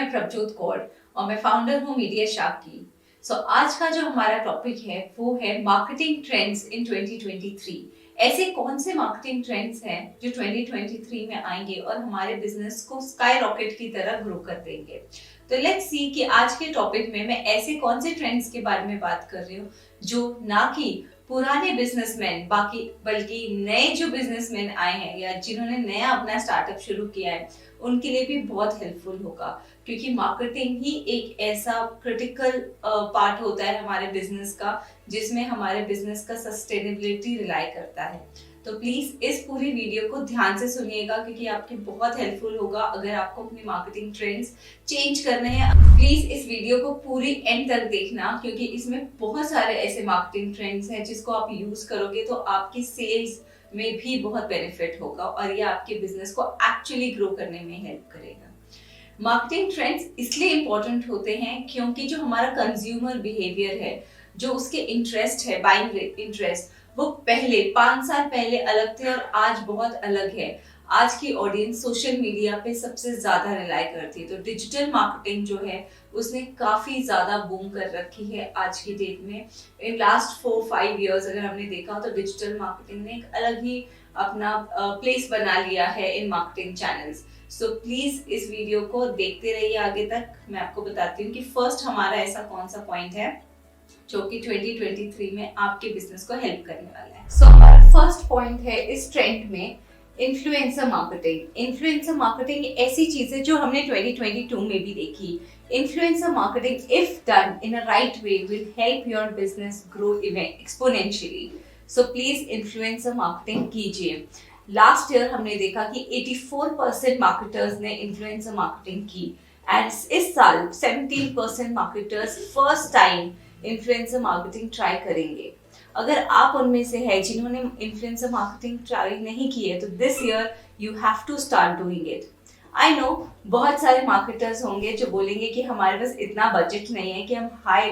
मैं प्रभजोत कौर और मैं फाउंडर हूँ मीडिया शाप की। आज का जो हमारा टॉपिक है वो है मार्केटिंग ट्रेंड्स इन 2023। ऐसे कौन से मार्केटिंग ट्रेंड्स हैं जो 2023 में आएंगे और हमारे बिजनेस को स्काई रॉकेट की तरह ग्रो कर देंगे। तो लेट्स सी कि आज के टॉपिक में मैं ऐसे कौन से ट्रेंड्स के बारे में बात कर रही हूँ जो ना कि पुराने बिजनेसमैन बल्कि नए जो बिजनेसमैन आए हैं या जिन्होंने नया अपना स्टार्टअप शुरू किया है उनके लिए भी बहुत हेल्पफुल होगा, क्योंकि मार्केटिंग ही एक ऐसा क्रिटिकल पार्ट होता है हमारे बिजनेस का जिसमें हमारे बिजनेस का सस्टेनेबिलिटी रिलाई करता है। तो प्लीज इस पूरी वीडियो को ध्यान से सुनिएगा क्योंकि आपकी बहुत हेल्पफुल होगा अगर आपको अपनी मार्केटिंग ट्रेंड्स चेंज करने हैं। प्लीज इस वीडियो को पूरी एंड तक देखना क्योंकि इसमें बहुत सारे ऐसे मार्केटिंग ट्रेंड्स हैं जिसको आप यूज करोगे तो आपकी सेल्स में भी बहुत बेनिफिट होगा और ये आपके बिजनेस को एक्चुअली ग्रो करने में हेल्प करेगा। मार्केटिंग ट्रेंड्स इसलिए इंपॉर्टेंट होते हैं क्योंकि जो हमारा कंज्यूमर बिहेवियर है, जो उसके इंटरेस्ट है, बाइंग इंटरेस्ट, वो पहले 5 साल पहले अलग थे और आज बहुत अलग है। आज की ऑडियंस सोशल मीडिया पे सबसे ज्यादा रिलाई करती है, तो डिजिटल मार्केटिंग जो है उसने काफी ज्यादा बूम कर रखी है आज की डेट में। इन लास्ट 4-5 इयर्स अगर हमने देखा तो डिजिटल मार्केटिंग ने एक अलग ही अपना प्लेस बना लिया है in marketing channels. So please इस वीडियो को देखते रहिए आगे तक। मैं आपको बताती हूँ कि फर्स्ट हमारा ऐसा कौन सा पॉइंट है जो कि 2023 में आपके बिजनेस को हेल्प करने वाला है। सो हमारा फर्स्ट पॉइंट है इस ट्रेंड में इन्फ्लुएंसर मार्केटिंग। इन्फ्लुएंसर मार्केटिंग ऐसी चीज है जो हमने 2022 में भी देखी। Influencer marketing if done in a right way will help your business grow exponentially. So please influencer marketing कीजिए। लास्ट ईयर हमने देखा कि 84% मार्केटर्स ने इन्फ्लुएंसर मार्केटिंग की एंड इस साल 17% marketers first time influencer marketing try करेंगे। अगर आप उनमें से है जिन्होंने इन्फ्लुएंसर मार्केटिंग ट्राई नहीं की है तो this year you have to start doing it. I know बहुत सारे मार्केटर्स होंगे जो बोलेंगे कि हमारे पास इतना बजट नहीं है कि हम हाई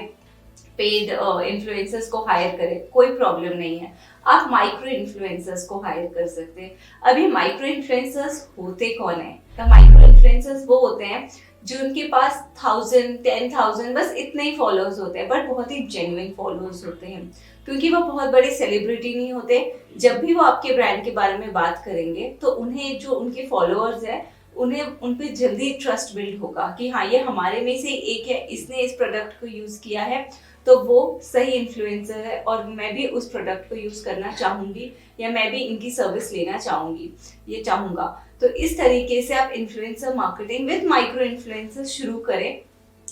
पेड इन्फ्लुएंसर्स को हायर करें। कोई प्रॉब्लम नहीं है, आप माइक्रो इन्फ्लुएंसर्स को हायर कर सकते हैं। अभी माइक्रो इन्फ्लुएंसर्स होते कौन है? तो माइक्रो इन्फ्लुएंसर्स वो होते हैं जो उनके पास 1000 10,000 बस इतने ही फॉलोअर्स होते हैं, बट बहुत ही जेन्युइन फॉलोअर्स होते हैं क्योंकि वो बहुत बड़े सेलिब्रिटी नहीं होते। जब भी वो आपके ब्रांड के बारे में बात करेंगे तो उन्हें जो उनके फॉलोअर्स है उन्हें उन पे जल्दी ट्रस्ट बिल्ड होगा कि हाँ ये हमारे में से एक है, इसने इस प्रोडक्ट को यूज किया है तो वो सही इन्फ्लुएंसर है और मैं भी उस प्रोडक्ट को यूज करना चाहूंगी या मैं भी इनकी सर्विस लेना चाहूंगा। तो इस तरीके से आप influencer marketing with micro influencer शुरू करें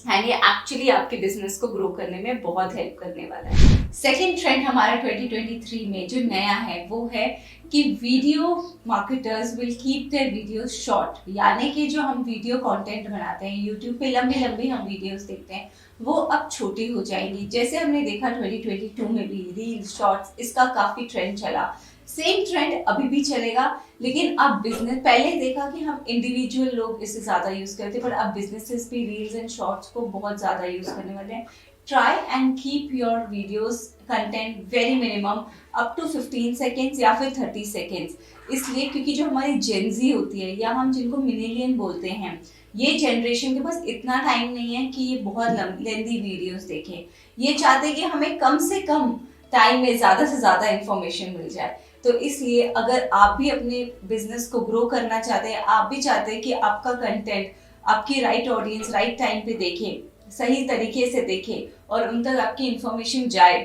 एंड ये एक्चुअली आपके बिजनेस को ग्रो करने में बहुत हेल्प करने वाला है। सेकेंड ट्रेंड हमारा 2023 में जो नया है वो है कि video marketers will keep their videos short, यानी कि जो हम वीडियो कंटेंट बनाते हैं यूट्यूब पे लंबी हम वीडियोस देखते हैं वो अब छोटी हो जाएंगी। जैसे हमने देखा 2022 में भी रील शॉर्ट्स इसका काफी ट्रेंड चला, सेम ट्रेंड अभी भी चलेगा। लेकिन अब बिजनेस, पहले देखा कि हम इंडिविजुअल लोग इसे ज्यादा यूज करते हैं, पर अब बिजनेसेस भी रील्स एंड शॉर्ट्स को बहुत ज्यादा यूज करने वाले हैं। Try and keep your videos content very minimum up to 15 seconds या फिर 30 सेकेंड्स। इसलिए क्योंकि जो हमारी जेनजी होती है या हम जिनको मिलेनियन बोलते हैं, ये जनरेशन के पास इतना टाइम नहीं है कि ये बहुत लेंथी वीडियोस देखें। ये चाहते हैं कि हमें कम से कम टाइम में ज्यादा से ज्यादा इंफॉर्मेशन मिल जाए। तो इसलिए अगर आप भी अपने बिजनेस को ग्रो करना चाहते हैं, आप भी चाहते हैं कि आपका कंटेंट आपकी राइट ऑडियंस राइट टाइम पे देखे, सही तरीके से देखे और उन तक आपकी इंफॉर्मेशन जाए,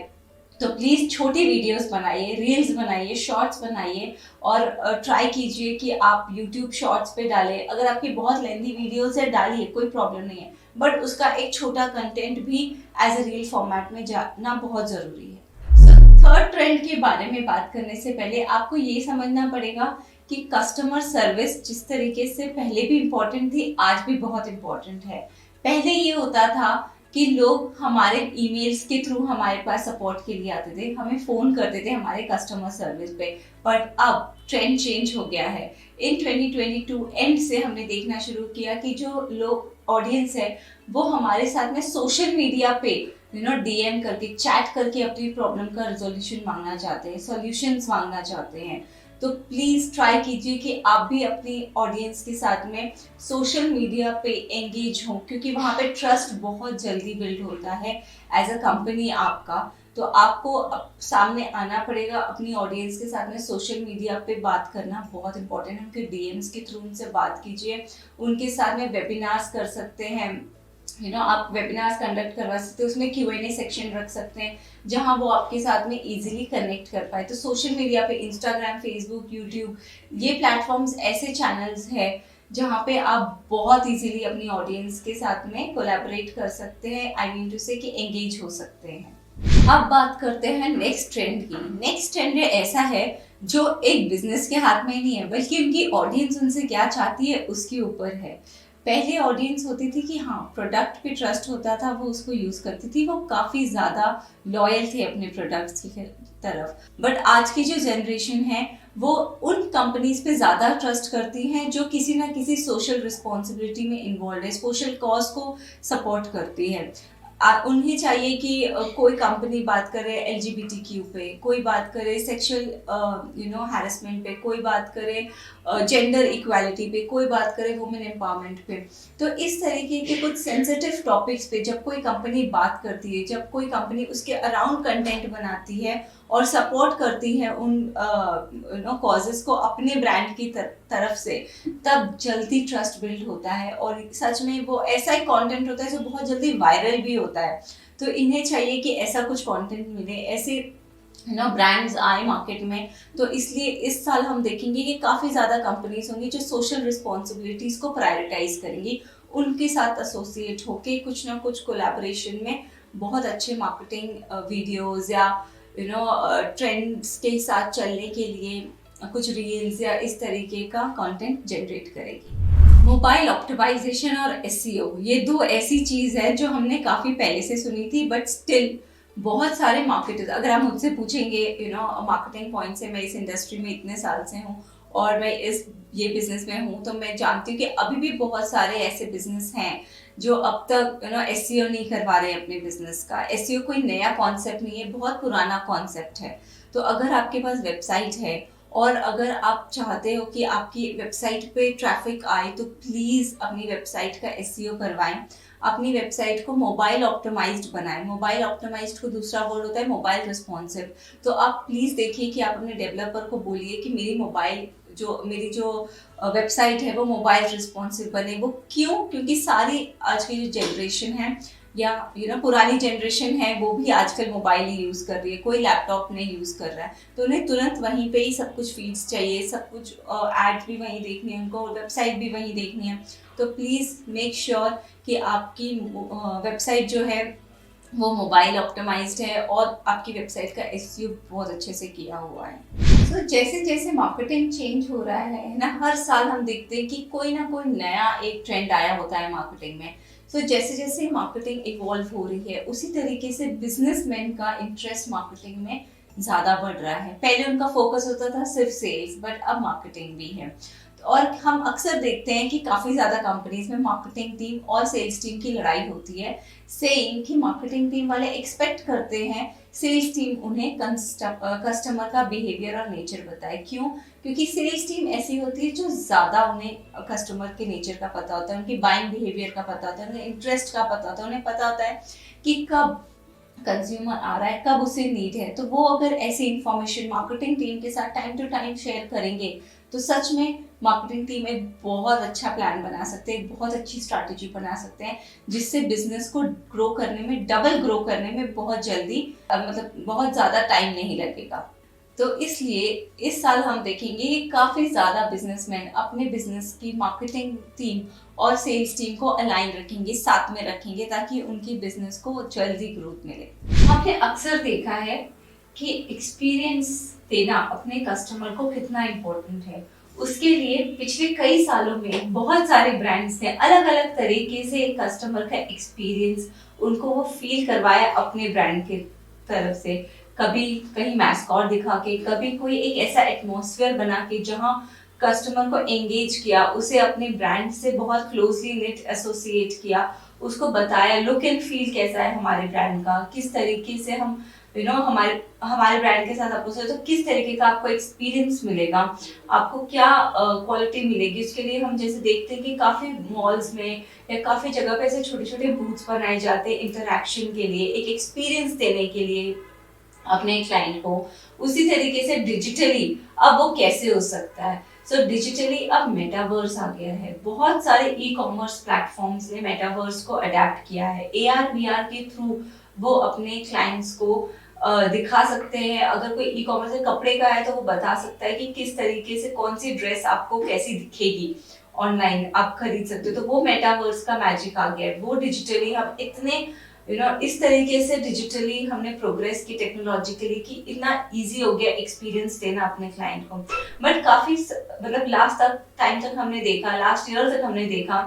तो प्लीज छोटी वीडियोस बनाइए, रील्स बनाइए, शॉर्ट्स बनाइए और ट्राई कीजिए कि आप यूट्यूब शॉर्ट्स पे डालें। अगर आपकी बहुत लेंथी वीडियोस है डालिए, कोई प्रॉब्लम नहीं है, बट उसका एक छोटा कंटेंट भी एज अ रील फॉर्मेट में जाना बहुत जरूरी है। थर्ड ट्रेंड के बारे में बात करने से पहले आपको ये समझना पड़ेगा कि कस्टमर सर्विस जिस तरीके से पहले भी इम्पोर्टेंट थी आज भी बहुत इम्पोर्टेंट है। पहले ये होता था कि लोग हमारे ईमेल्स के थ्रू हमारे पास सपोर्ट के लिए आते थे, हमें फोन करते थे हमारे कस्टमर सर्विस पे, बट अब ट्रेंड चेंज हो गया है। इन 2022 एंड से हमने देखना शुरू किया कि जो लोग ऑडियंस है वो हमारे साथ में सोशल मीडिया पे डीएम करके, चैट करके अपनी प्रॉब्लम का रिजोल्यूशन मांगना चाहते हैं, सॉल्यूशंस मांगना चाहते हैं। तो प्लीज ट्राई कीजिए कि आप भी अपनी ऑडियंस के साथ में सोशल मीडिया पे एंगेज हो, क्योंकि वहाँ पे ट्रस्ट बहुत जल्दी बिल्ड होता है एज अ कंपनी आपका। तो आपको सामने आना पड़ेगा, अपनी ऑडियंस के साथ में सोशल मीडिया पे बात करना बहुत इंपॉर्टेंट है। उनके डीएम्स के थ्रू उनसे बात कीजिए, उनके साथ में वेबिनार्स कर सकते हैं, आप वेबिनार्स कंडक्ट करवा सकते हैं, उसमें Q&A सेक्शन रख सकते हैं जहां वो आपके साथ में इजीली कनेक्ट कर पाए। तो सोशल मीडिया पे इंस्टाग्राम, फेसबुक, यूट्यूब, ये प्लेटफॉर्म्स ऐसे चैनल्स है जहाँ पे आप बहुत इजीली अपनी ऑडियंस के साथ में कोलैबोरेट कर सकते हैं, आई मीन टू से कि एंगेज हो सकते हैं। अब बात करते हैं नेक्स्ट ट्रेंड की। नेक्स्ट ट्रेंड ऐसा है जो एक बिजनेस के हाथ में नहीं है, बल्कि उनकी ऑडियंस उनसे क्या चाहती है उसके ऊपर है। पहले ऑडियंस होती थी कि हाँ, प्रोडक्ट पे ट्रस्ट होता था, वो उसको यूज करती थी, वो काफी ज्यादा लॉयल थे अपने प्रोडक्ट्स की तरफ। बट आज की जो जनरेशन है वो उन कंपनीज पे ज्यादा ट्रस्ट करती हैं जो किसी ना किसी सोशल रिस्पॉन्सिबिलिटी में इन्वॉल्व है, सोशल कॉज को सपोर्ट करती है। उन्हें चाहिए कि कोई कंपनी बात करे LGBTQ पे, कोई बात करे सेक्सुअल हैरेसमेंट पे, कोई बात करे जेंडर इक्वालिटी पे, कोई बात करे वुमेन एम्पावरमेंट पे। तो इस तरीके के कुछ सेंसिटिव टॉपिक्स पे जब कोई कंपनी बात करती है, जब कोई कंपनी उसके अराउंड कंटेंट बनाती है और सपोर्ट करती है उन कॉजेस को अपने ब्रांड की तरफ से, तब जल्दी ट्रस्ट बिल्ड होता है और सच में वो ऐसा ही कंटेंट होता है जो बहुत जल्दी वायरल भी होता है। तो इन्हें चाहिए कि ऐसा कुछ कंटेंट मिले, ऐसे ब्रांड्स आए मार्केट में। तो इसलिए इस साल हम देखेंगे कि काफ़ी ज़्यादा कंपनीज होंगी जो सोशल रिस्पॉन्सिबिलिटीज़ को प्रायोरिटाइज करेंगी, उनके साथ एसोसिएट होके कुछ ना कुछ कोलैबोरेशन में बहुत अच्छे मार्केटिंग वीडियोस या ट्रेंड्स के साथ चलने के लिए कुछ रील्स या इस तरीके का कंटेंट जनरेट करेगी। मोबाइल ऑप्टिमाइजेशन और SEO, ये दो ऐसी चीज है जो हमने काफी पहले से सुनी थी, बट स्टिल बहुत सारे मार्केटर्स, अगर आप मुझसे पूछेंगे मार्केटिंग पॉइंट से, मैं इस इंडस्ट्री में इतने साल से हूँ और मैं ये बिजनेस में हूँ, तो मैं जानती हूँ कि अभी भी बहुत सारे ऐसे बिजनेस हैं जो अब तक SEO नहीं करवा रहे अपने बिजनेस का। SEO कोई नया कॉन्सेप्ट नहीं है, बहुत पुराना कॉन्सेप्ट है। तो अगर आपके पास वेबसाइट है और अगर आप चाहते हो कि आपकी वेबसाइट पे ट्रैफिक आए, तो प्लीज अपनी वेबसाइट का SEO करवाएं, अपनी वेबसाइट को मोबाइल ऑप्टिमाइज्ड बनाएं। मोबाइल ऑप्टिमाइज्ड को दूसरा वर्ड होता है मोबाइल रिस्पॉन्सिव। तो आप प्लीज देखिए कि आप अपने डेवलपर को बोलिए कि मेरी जो वेबसाइट है वो मोबाइल रिस्पॉन्सिव बने। वो क्यों? क्योंकि सारी आज की जो जनरेशन है या पुरानी जनरेशन है वो भी आजकल मोबाइल ही यूज कर रही है, कोई लैपटॉप नहीं यूज कर रहा है। तो उन्हें तुरंत वहीं पे ही सब कुछ फीड्स चाहिए, सब कुछ एड्स भी वहीं देखनी है उनको, वेबसाइट भी वहीं देखनी है। तो प्लीज मेक श्योर कि आपकी वेबसाइट जो है वो मोबाइल ऑप्टिमाइज्ड है और आपकी वेबसाइट का SEO बहुत अच्छे से किया हुआ है। तो जैसे जैसे मार्केटिंग चेंज हो रहा है ना, हर साल हम देखते हैं कि कोई ना कोई नया एक ट्रेंड आया होता है मार्केटिंग में। तो जैसे जैसे मार्केटिंग इवॉल्व हो रही है, उसी तरीके से बिजनेसमैन का इंटरेस्ट मार्केटिंग में ज़्यादा बढ़ रहा है। पहले उनका फोकस होता था सिर्फ सेल्स, बट अब मार्केटिंग भी है। और हम अक्सर देखते हैं कि काफ़ी ज़्यादा कंपनीज में मार्केटिंग टीम और सेल्स टीम की लड़ाई होती है, सेइंग कि मार्केटिंग टीम वाले एक्सपेक्ट करते हैं सेल्स टीम उन्हें कस्टमर का बिहेवियर और नेचर बताए। क्यों? क्योंकि सेल्स टीम ऐसी होती है जो ज़्यादा उन्हें कस्टमर के नेचर का पता होता है, उनकी बाइंग बिहेवियर का पता होता है, उन्हें इंटरेस्ट का पता होता है, उन्हें पता होता है कि कब कंज्यूमर आ रहा है, कब उसे नीड है। तो वो अगर ऐसी इंफॉर्मेशन मार्केटिंग टीम के साथ टाइम टू टाइम शेयर करेंगे तो सच में मार्केटिंग टीम एक बहुत अच्छा प्लान बना सकते हैं, एक बहुत अच्छी स्ट्रैटेजी बना सकते हैं, जिससे बिजनेस को ग्रो करने में, डबल ग्रो करने में बहुत जल्दी मतलब बहुत ज़्यादा टाइम नहीं लगेगा। तो इसलिए इस साल हम देखेंगे कि काफ़ी ज़्यादा बिजनेसमैन अपने बिजनेस की मार्केटिंग टीम और सेल्स टीम को अलाइन रखेंगे, साथ में रखेंगे, ताकि उनकी बिजनेस को जल्दी ग्रोथ मिले। आपने अक्सर देखा है कि एक्सपीरियंस देना अपने कस्टमर को कितना इम्पोर्टेंट है। उसके लिए पिछले कई सालों में बहुत सारे ब्रांड्स ने अलग अलग तरीके से कस्टमर का एक्सपीरियंस उनको वो फील करवाया अपने ब्रांड के तरफ से। कभी कहीं मैस्कॉट दिखा के, कभी कोई एक ऐसा एटमॉस्फेयर बना के जहाँ कस्टमर को एंगेज किया, उसे अपने ब्रांड से बहुत क्लोजली निट एसोसिएट किया, उसको बताया लुक एंड फील कैसा है हमारे ब्रांड का, किस तरीके से हम हमारे हमारे ब्रांड के साथ अपोज है तो किस तरीके का आपको एक्सपीरियंस मिलेगा, आपको क्या क्वालिटी मिलेगी। उसके लिए हम जैसे देखते हैं कि काफ़ी मॉल्स में या काफ़ी जगह पे ऐसे छोटे छोटे बूथ्स बनाए जाते हैं इंटरैक्शन के लिए, एक एक्सपीरियंस देने के लिए अपने क्लाइंट को। उसी तरीके से डिजिटली अब वो कैसे हो सकता है। सो डिजिटली अब मेटावर्स आ गया है, बहुत सारे ई कॉमर्स प्लेटफॉर्म्स ने मेटावर्स को अडेप्ट किया है। AR VR के थ्रू वो अपने क्लाइंट्स को दिखा सकते हैं। अगर कोई ई कॉमर्स से कपड़े का है तो वो बता सकता है कि किस तरीके से कौन सी ड्रेस आपको कैसी दिखेगी, ऑनलाइन आप खरीद सकते हो। तो वो मेटावर्स का मैजिक आ गया है। वो डिजिटली हम इतने इस तरीके से डिजिटली हमने प्रोग्रेस की टेक्नोलॉजिकली कि इतना इजी हो गया एक्सपीरियंस देना अपने क्लाइंट को। बट काफी मतलब लास्ट तक टाइम तक हमने देखा, लास्ट ईयर तक हमने देखा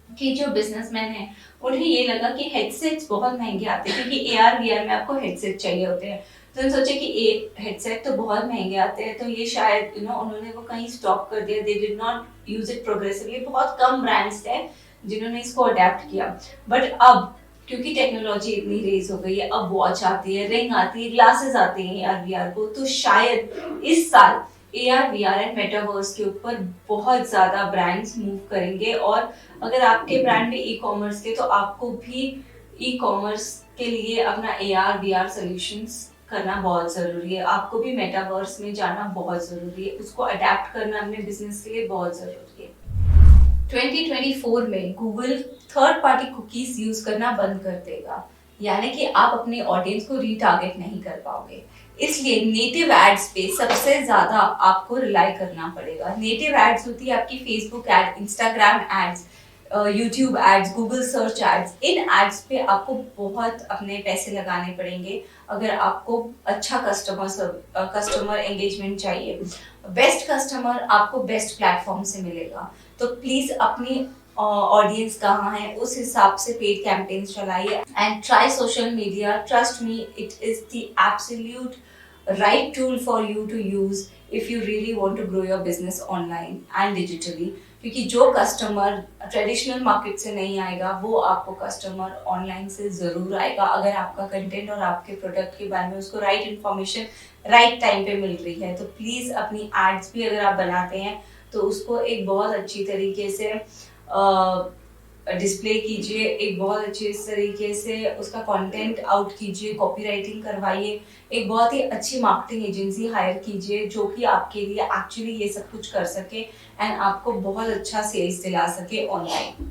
कि जो बिजनेसमैन है उन्हें ये लगा कि हेडसेट्स बहुत महंगे आते हैं, क्योंकि AR VR में आपको हेडसेट चाहिए होते हैं। तो उन्होंने सोचा कि हेडसेट तो बहुत महंगे आते हैं, तो ये शायद उन्होंने वो कहीं स्टॉप कर दिया। They did not use it progressively. बहुत कम ब्रांड्स थे जिन्होंने इसको अडेप्ट किया। बट अब क्योंकि टेक्नोलॉजी इतनी रेज हो गई है, अब वॉच आती है, रिंग आती है, ग्लासेस आते हैं AR VR को, तो शायद इस साल AR VR एंड मेटावर्स के ऊपर बहुत ज्यादा ब्रांड्स मूव करेंगे। और अगर आपके ब्रांड में ई कॉमर्स के, तो आपको भी ई कॉमर्स के लिए अपना AR VR सॉल्यूशंस करना बहुत जरूरी है। आपको भी मेटावर्स में जाना बहुत जरूरी है, उसको अडेप्ट करना अपने बिजनेस के लिए बहुत जरूरी है। 2024 में Google third party cookies use करना बंद कर देगा, यानी कि आप अपने ऑडियंस को रीटारगेट नहीं कर पाओगे। इसलिए नेटिव एड्स पे सबसे ज्यादा आपको रिलाई करना पड़ेगा। नेटिव एड्स होती है आपकी Facebook ad, Instagram ads, YouTube ads, Google search ads. इन एड्स पे आपको बहुत अपने पैसे लगाने पड़ेंगे अगर आपको अच्छा कस्टमर एंगेजमेंट चाहिए। बेस्ट कस्टमर आपको बेस्ट प्लेटफॉर्म से मिलेगा। तो प्लीज अपनी ऑडियंस कहाँ है उस हिसाब से पेड कैंपेन्स चलाइए and try social media. Trust me, it is the absolute right tool for you to use if you really want to grow your business online and digitally। क्योंकि जो customer traditional market से नहीं आएगा वो आपको customer online से जरूर आएगा, अगर आपका कंटेंट और आपके प्रोडक्ट के बारे में उसको राइट इन्फॉर्मेशन राइट टाइम पे मिल रही है। तो प्लीज अपनी एड्स भी अगर आप बनाते हैं तो उसको एक बहुत अच्छी तरीके से डिस्प्ले कीजिए, एक बहुत अच्छे तरीके से उसका कंटेंट आउट कीजिए, कॉपीराइटिंग करवाइए, एक बहुत ही अच्छी मार्केटिंग एजेंसी हायर कीजिए जो कि आपके लिए एक्चुअली ये सब कुछ कर सके एंड आपको बहुत अच्छा सेल्स दिला सके ऑनलाइन।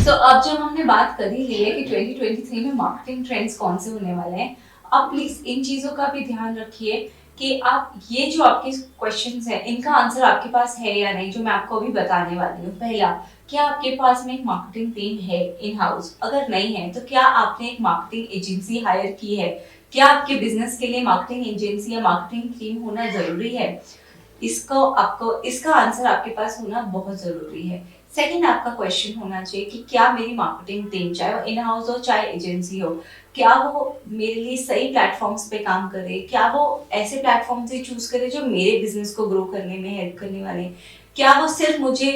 सो अब जब हमने बात कर ही ली है कि 2023 में मार्केटिंग ट्रेंड्स कौन से होने वाले हैं, आप प्लीज इन चीजों का भी ध्यान रखिए कि आप ये जो आपके क्वेश्चंस हैं इनका आंसर आपके पास है या नहीं, जो मैं आपको अभी बताने वाली हूँ। पहला, क्या आपके पास में एक मार्केटिंग टीम है इन हाउस? अगर नहीं है तो क्या आपने एक मार्केटिंग एजेंसी हायर की है? क्या आपके बिजनेस के लिए मार्केटिंग एजेंसी या मार्केटिंग टीम होना जरूरी है? इसका आंसर आपके पास होना बहुत जरूरी है। सेकंड, आपका क्वेश्चन होना चाहिए कि क्या मेरी मार्केटिंग टीम, चाहे वो इन हाउस हो चाहे एजेंसी हो, क्या वो मेरे लिए सही प्लेटफॉर्म्स पे काम करे? क्या वो ऐसे प्लेटफॉर्म से चूज करे जो मेरे बिजनेस को ग्रो करने में हेल्प करने वाले? क्या वो सिर्फ मुझे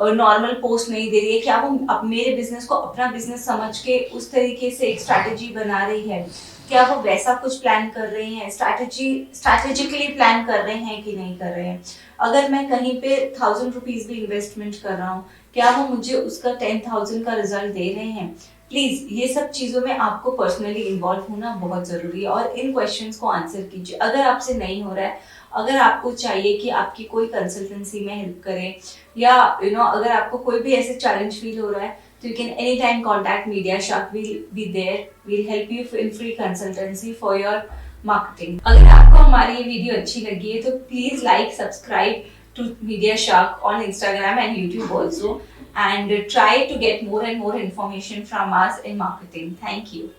नॉर्मल पोस्ट नहीं दे रही है? क्या वो अब मेरे बिजनेस को अपना बिजनेस समझ के उस तरीके से एक स्ट्रैटेजी बना रही है? क्या वो वैसा कुछ प्लान कर रही हैं, स्ट्रैटेजिकली प्लान कर रहे हैं कि नहीं कर रहे हैं? अगर मैं कहीं पे 1000 रुपीज भी इन्वेस्टमेंट कर रहा हूँ, क्या वो मुझे उसका 10,000 का रिजल्ट दे रहे हैं? प्लीज ये सब चीजों में आपको पर्सनली इन्वॉल्व होना बहुत जरूरी है और इन क्वेश्चंस को आंसर कीजिए। अगर आपसे नहीं हो रहा है, अगर आपको चाहिए कि आपकी कोई कंसल्टेंसी में हेल्प करे, या अगर आपको कोई भी ऐसे चैलेंज फील हो रहा है, तो you can anytime contact Media Shark. We'll be there. We'll help you in free consultancy for your marketing. अगर आपको हमारी ये वीडियो अच्छी लगी है तो please like, subscribe to Media Shark on Instagram and YouTube also, and try to get more and more information from us in marketing. Thank you.